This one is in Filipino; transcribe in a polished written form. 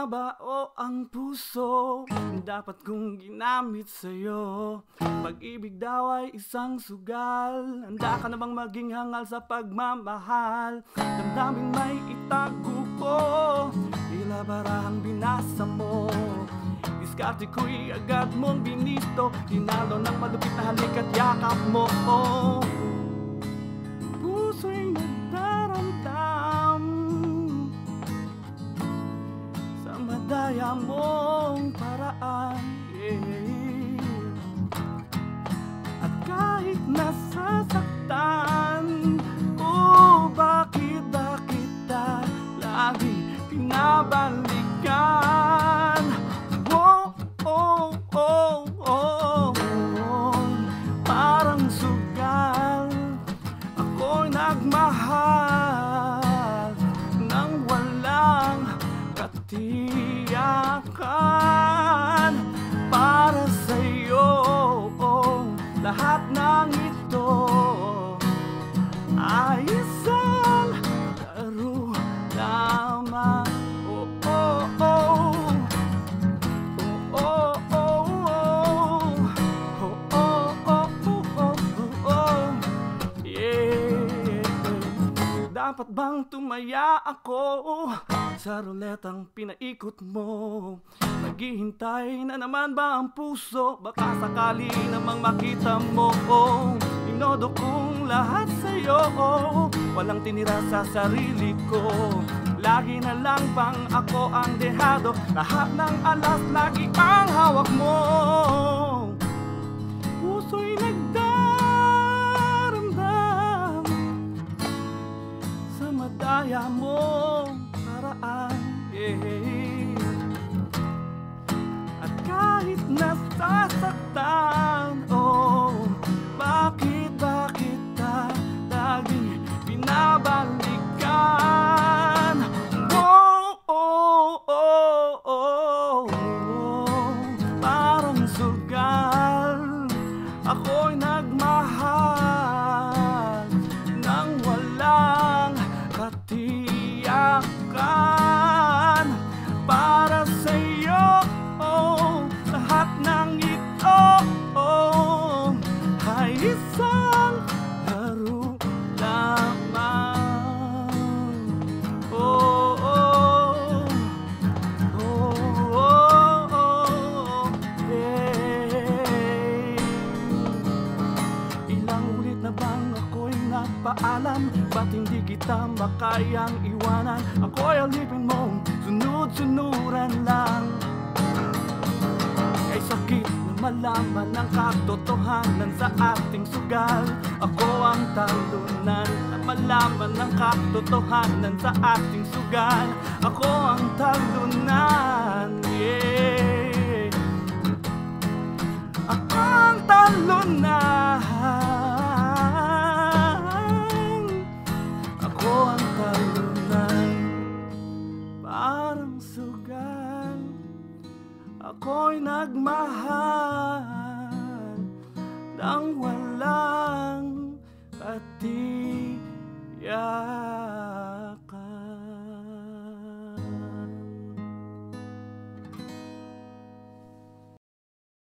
ba o ang puso dapat kong ginamit sa'yo? Pag-ibig daw ay isang sugal. Handa ka na bang maging hangal sa pagmamahal? Damdaming may itago ko, tila barahang binasa mo. Diskarte ko'y agad mong binisto, tinalo ng malupit na halik at yakap mo. Puso'y nagdaramdam sa madaya mong paraan, At kahit nasasaktan, bakit ba kita lagi pinabalikan? Parang sugal, ako'y nagmahal nang walang katiyakan. Para sa'yo, lahat ng ito ay isang laro lamang. Dapat bang tumaya ako sa ruletang pinaikot mo? Naghihintay na naman ba ang puso? Baka sakali namang makita mo. Inodo kong lahat sa'yo, walang tinira sa sarili ko. Lagi na lang bang ako ang dehado? Lahat ng alas lagi ang hawak mo. Puso'y nagdaramdam sa madaya mong paraan, At kahit nasasaktan, bakit ba kita laging binabalikan? Parang sugal, ako'y nagmahal nang walang katiyakan. Para sa'yo, lahat ng ito ay isang laro lamang. Ilang ulit na bang ako'y nagpaalam? Ba't hindi kita makayang iwanan? Ako'y alipin mong sunod-sunuran lang. Kay sakit na malaman ng katotohanan sa ating sugal. Ako ang talunan na malaman ng katotohanan sa ating sugal. Ako ang talunan, Ako ang talunan. Ako ang talunan, parang sugal, ako'y nagmahal nang wala